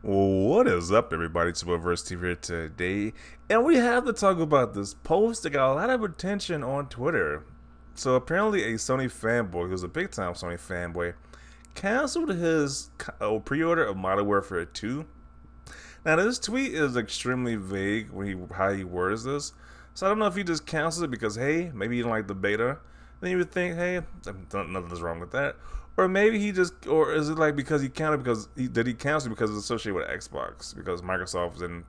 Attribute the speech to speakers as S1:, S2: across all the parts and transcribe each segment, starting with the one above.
S1: What is up, everybody? It's Verse TV here today, and we have to talk about this post that got a lot of attention on Twitter. So apparently, a Sony fanboy, who's a big-time Sony fanboy, canceled his pre-order of Modern Warfare 2. Now, this tweet is extremely vague when how he words this. So I don't know if he just cancels it because, hey, maybe he didn't like the beta. Then you would think, hey, nothing's wrong with that. Or maybe he just, or is it like because he counted because did he cancel because it's associated with Xbox because Microsoft is in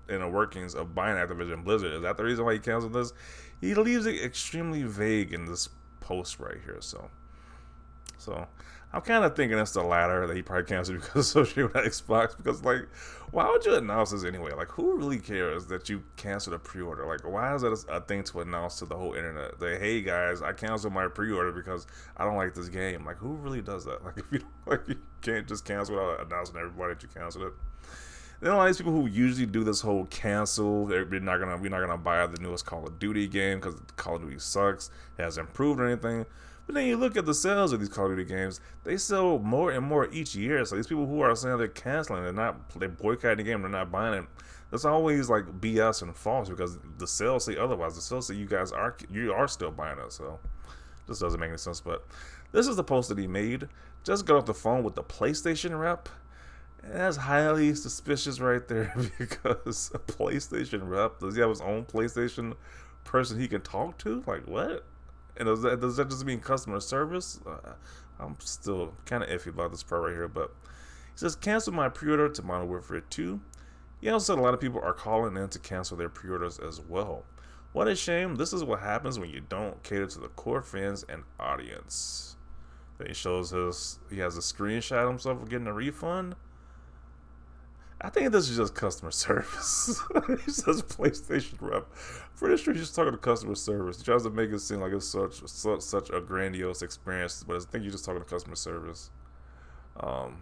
S1: the workings of buying Activision Blizzard? Is that the reason why he canceled this? He leaves it extremely vague in this post right here. So I'm kind of thinking it's the latter, that he probably canceled because associated with Xbox. Because like, why would you announce this anyway? Like, who really cares that you canceled a pre-order? Like, why is that a thing to announce to the whole internet? That, hey guys, I canceled my pre-order because I don't like this game. Like, who really does that? Like, if you like, you can't just cancel without announcing to everybody that you canceled it. Then a lot of these people who usually do this whole cancel, we're not gonna buy the newest Call of Duty game because Call of Duty sucks, it hasn't improved or anything. But then you look at the sales of these Call of Duty games, they sell more and more each year. So these people who are saying they're canceling, they're boycotting the game, they're not buying it. That's always like BS and false because the sales say otherwise. The sales say you are still buying it. So this doesn't make any sense. But this is the post that he made. Just got off the phone with the PlayStation rep. And that's highly suspicious right there because a PlayStation rep, does he have his own PlayStation person he can talk to? Like, what? And does that just mean customer service? I'm still kind of iffy about this part right here, but he says, cancel my pre-order to Modern Warfare 2. He also said a lot of people are calling in to cancel their pre-orders as well. What a shame. This is what happens when you don't cater to the core fans and audience. Then he has a screenshot of himself of getting a refund. I think this is just customer service. He says PlayStation rep. Pretty sure he's just talking to customer service. He tries to make it seem like it's such a grandiose experience, but I think you're just talking to customer service. But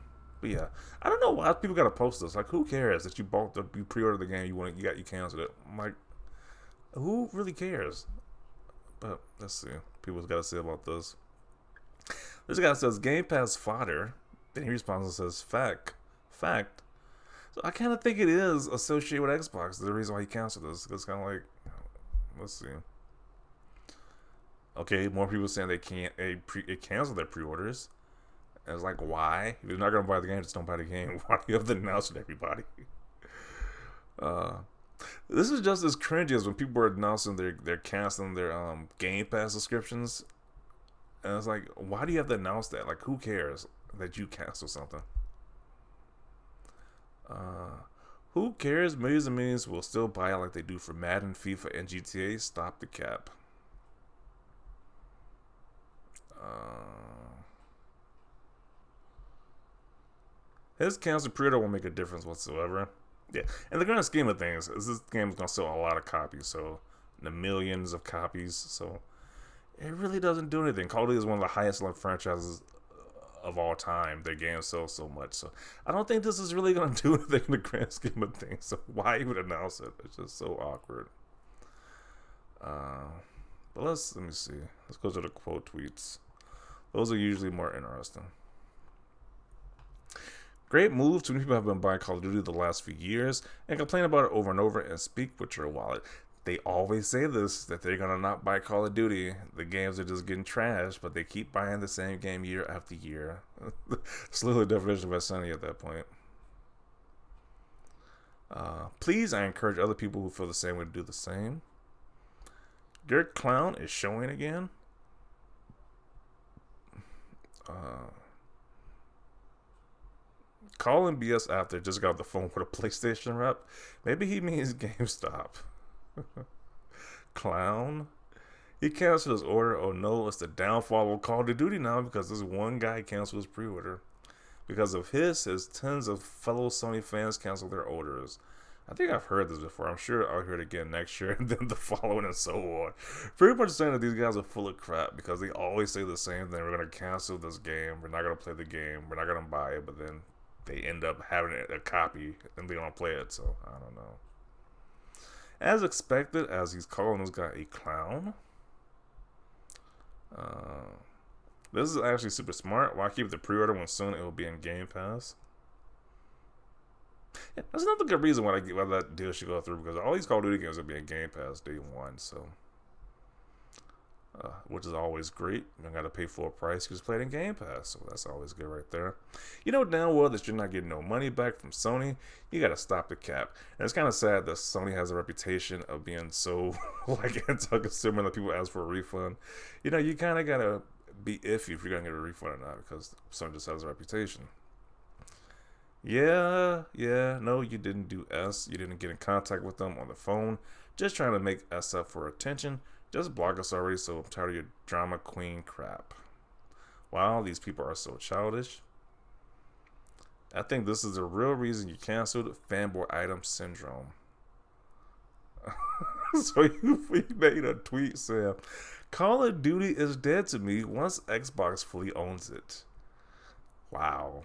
S1: yeah, I don't know why people gotta post this. Like, who cares that you pre-ordered the game, you canceled it? I'm like, who really cares? But let's see. People's got to say about this. This guy says Game Pass fodder. Then he responds and says fact. So I kind of think it is associated with Xbox. The reason why he canceled this. It's kind of like, let's see. Okay, more people saying they cancel their pre-orders. And it's like, why? If you're not gonna buy the game, just don't buy the game. Why do you have to announce it to everybody? Uh, this is just as cringy as when people were announcing they're canceling their Game Pass subscriptions. And it's like, why do you have to announce that? Like, who cares that you cancel something? Who cares? Millions and millions will still buy it like they do for Madden, FIFA, and GTA. Stop the cap. His cancel pre-order won't make a difference whatsoever. Yeah, in the grand scheme of things, this game is gonna sell a lot of copies, so the millions of copies. So it really doesn't do anything. Call of Duty is one of the highest selling franchises of all time. Their games sell so much, so I don't think this is really gonna do anything in the grand scheme of things. So why even announce it? It's just so awkward. But let me see. Let's go to the quote tweets. Those are usually more interesting. Great move. Too many people have been buying Call of Duty the last few years and complain about it over and over and speak with your wallet. They always say this, that they're gonna not buy Call of Duty. The games are just getting trashed, but they keep buying the same game year after year. It's literally the definition of insanity at that point. Please, I encourage other people who feel the same way to do the same. Your clown is showing again. Calling BS after just got off the phone with a PlayStation rep. Maybe he means GameStop. Clown. He canceled his order. Oh no, it's the downfall of Call of Duty now because this one guy canceled his pre-order. Because of his tens of fellow Sony fans canceled their orders. I think I've heard this before. I'm sure I'll hear it again next year and then the following and so on. Pretty much saying that these guys are full of crap because they always say the same thing. We're going to cancel this game. We're not going to play the game. We're not going to buy it. But then they end up having a copy and they don't play it. So I don't know. As expected, as he's calling this guy a clown. This is actually super smart. Why keep the pre-order when soon it will be in Game Pass? Yeah, that's another good reason why that deal should go through, because all these Call of Duty games will be in Game Pass day one, so which is always great. You don't got to pay full price because you play it in Game Pass, so that's always good right there. You know damn well that you're not getting no money back from Sony. You got to stop the cap. And it's kind of sad that Sony has a reputation of being so like anti-consumer that people ask for a refund. You know, you kind of got to be iffy if you're going to get a refund or not, because Sony just has a reputation. Yeah, no, you didn't do S. You didn't get in contact with them on the phone. Just trying to make us up for attention. Just block us already, so I'm tired of your drama queen crap. Wow, these people are so childish. I think this is the real reason you canceled fanboy item syndrome. So you made a tweet saying, Call of Duty is dead to me once Xbox fully owns it. Wow.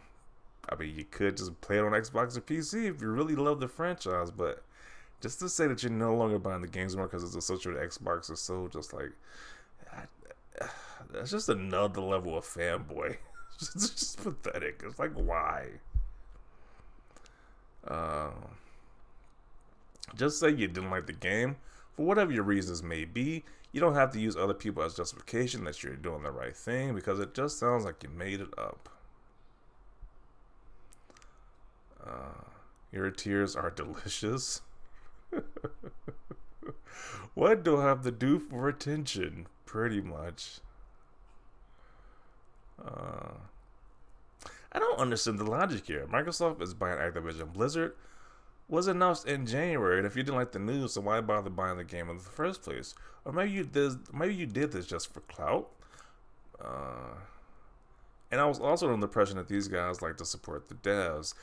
S1: I mean, you could just play it on Xbox or PC if you really love the franchise, but just to say that you're no longer buying the games more because it's associated with Xbox is so just like, that's just another level of fanboy. It's just pathetic. It's like, why? Just say you didn't like the game. For whatever your reasons may be, you don't have to use other people as justification that you're doing the right thing, because it just sounds like you made it up. Your tears are delicious. What do I have to do for attention? Pretty much. I don't understand the logic here. Microsoft is buying Activision Blizzard. Was announced in January, and if you didn't like the news, so why bother buying the game in the first place? Or maybe you did this just for clout. And I was also under the impression that these guys like to support the devs.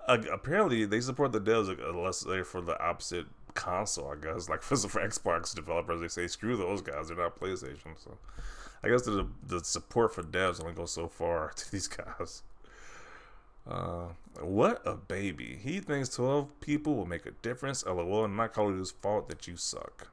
S1: Apparently, they support the devs unless they're for the opposite console, I guess. Like for Xbox developers, they say screw those guys, they're not PlayStation. So I guess the support for devs only goes so far to these guys. What a baby. He thinks 12 people will make a difference. LOL, not Call of Duty's fault that you suck.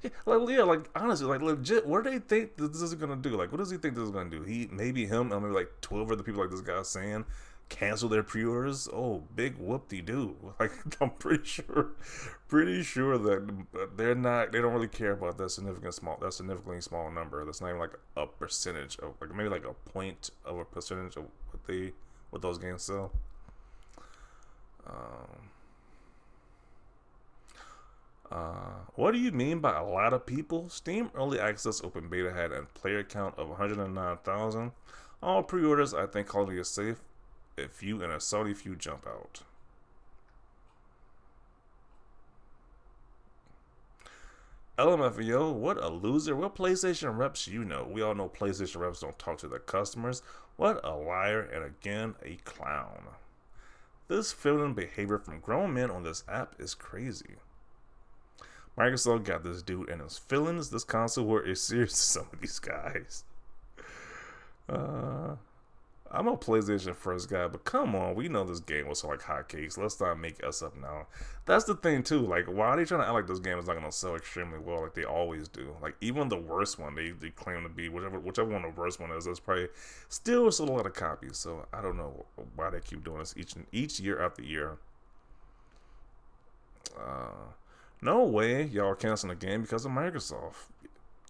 S1: Yeah, like honestly, like legit, what do they think this is gonna do? Like, what does he think this is gonna do? Maybe him, and maybe like 12 other people, like this guy's saying, cancel their pre-orders. Oh, big whoop-de-doo. Like, I'm pretty sure that they don't really care about that significantly small number. That's not even like a percentage of, like maybe like a point of a percentage of what those games sell. What do you mean by a lot of people? Steam Early Access Open Beta had a player count of 109,000. All pre-orders, I think Call of Duty is safe if you and a salty few jump out. LMFAO, what a loser. What PlayStation reps you know? We all know PlayStation reps don't talk to their customers. What a liar, and again, a clown. This feminine behavior from grown men on this app is crazy. Microsoft got this dude in his feelings. This console war is serious to some of these guys. I'm a PlayStation first guy, but come on, we know this game was like hotcakes. Let's not make us up now. That's the thing too. Like, why are they trying to act like this game is not gonna sell extremely well, like they always do? Like, even the worst one, they claim to be whichever one the worst one is. That's probably still sold a lot of copies. So I don't know why they keep doing this each year after year. No way y'all are canceling the game because of Microsoft.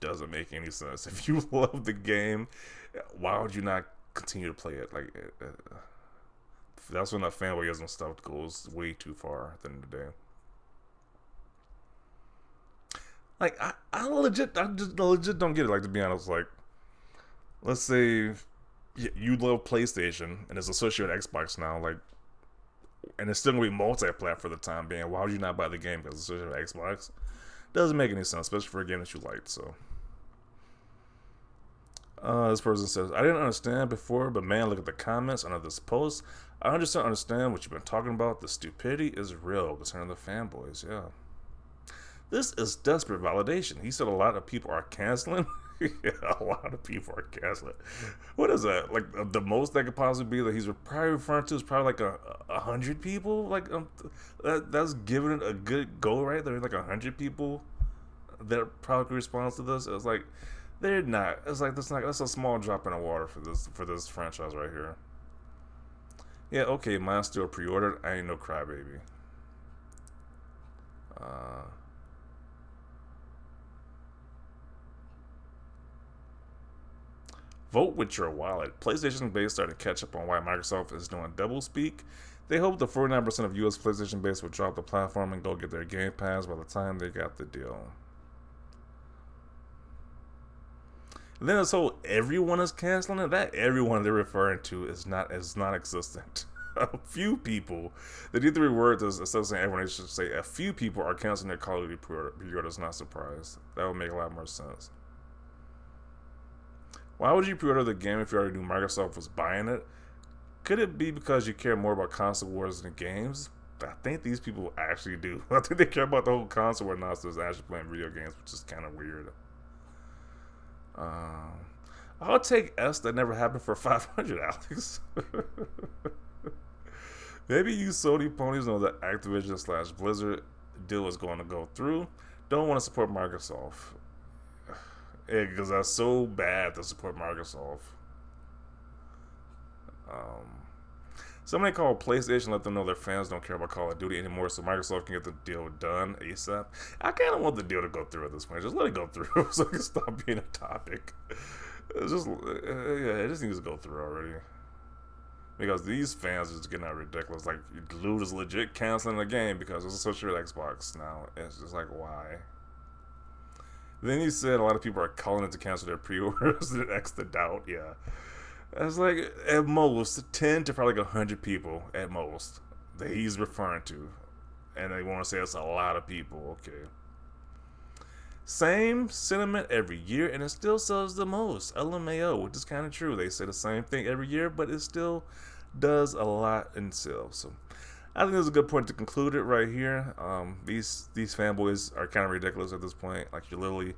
S1: Doesn't make any sense. If you love the game, why would you not continue to play it? Like, that's when that fanboyism stuff goes way too far at the end of the day. Like, I legit don't get it. Like, to be honest, like, let's say you love PlayStation and it's associated with Xbox now, like, and it's still gonna be multi-plat for the time being. Why would you not buy the game because it's associated with Xbox? Doesn't make any sense, especially for a game that you liked. So, this person says, I didn't understand before, but man, look at the comments under this post. I understand what you've been talking about. The stupidity is real concerning the fanboys. Yeah. This is desperate validation. He said a lot of people are canceling. Yeah, a lot of people are canceling. What is that? Like, the most that could possibly be that he's probably referring to is probably like 100 people. Like, that's giving it a good go right there. Like 100 people that probably responds to this. It's like they're not. It's like that's a small drop in the water for this franchise right here. Yeah, okay, mine's still pre-ordered. I ain't no crybaby. Uh, Vote with your wallet. PlayStation base started to catch up on why Microsoft is doing double speak. They hope the 49% of US PlayStation base will drop the platform and go get their Game Pass by the time they got the deal. And then this whole everyone is canceling it. That everyone they're referring to is non-existent. A few people. They need to reword this instead of saying everyone. They should say a few people are canceling their Call of Duty pre-orders. Not surprised. That would make a lot more sense. Why would you pre-order the game if you already knew Microsoft was buying it? Could it be because you care more about console wars than games? I think these people actually do. I think they care about the whole console war nonsense actually playing video games, which is kind of weird. I'll take S that never happened for 500, Alex. Maybe you Sony ponies know that Activision slash Blizzard deal is going to go through. Don't want to support Microsoft. Yeah, because that's so bad to support Microsoft. Somebody called PlayStation, let them know their fans don't care about Call of Duty anymore, so Microsoft can get the deal done ASAP. I kind of want the deal to go through at this point. Just let it go through so it can stop being a topic. It just needs to go through already. Because these fans are just getting out ridiculous. Like, Loot is legit canceling the game because it's associated with Xbox now. It's just like, why? Then he said a lot of people are calling it to cancel their pre-orders and X the doubt. Yeah. It's like, at most, 10 to probably like 100 people, at most, that he's referring to. And they want to say it's a lot of people. Okay. Same sentiment every year, and it still sells the most. LMAO, which is kind of true. They say the same thing every year, but it still does a lot in sales. So I think this is a good point to conclude it right here. These fanboys are kind of ridiculous at this point. Like, you're literally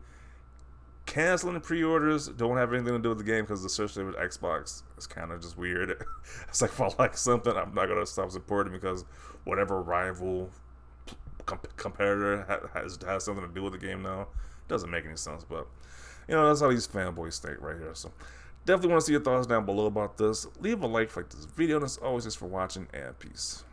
S1: canceling the pre-orders, don't have anything to do with the game because it's associated with Xbox. It's kind of just weird. It's like, if I like something, I'm not going to stop supporting because whatever rival competitor has something to do with the game now. Doesn't make any sense, but that's how these fanboys think right here. So definitely want to see your thoughts down below about this. Leave a like for this video, and as always, just for watching, and peace.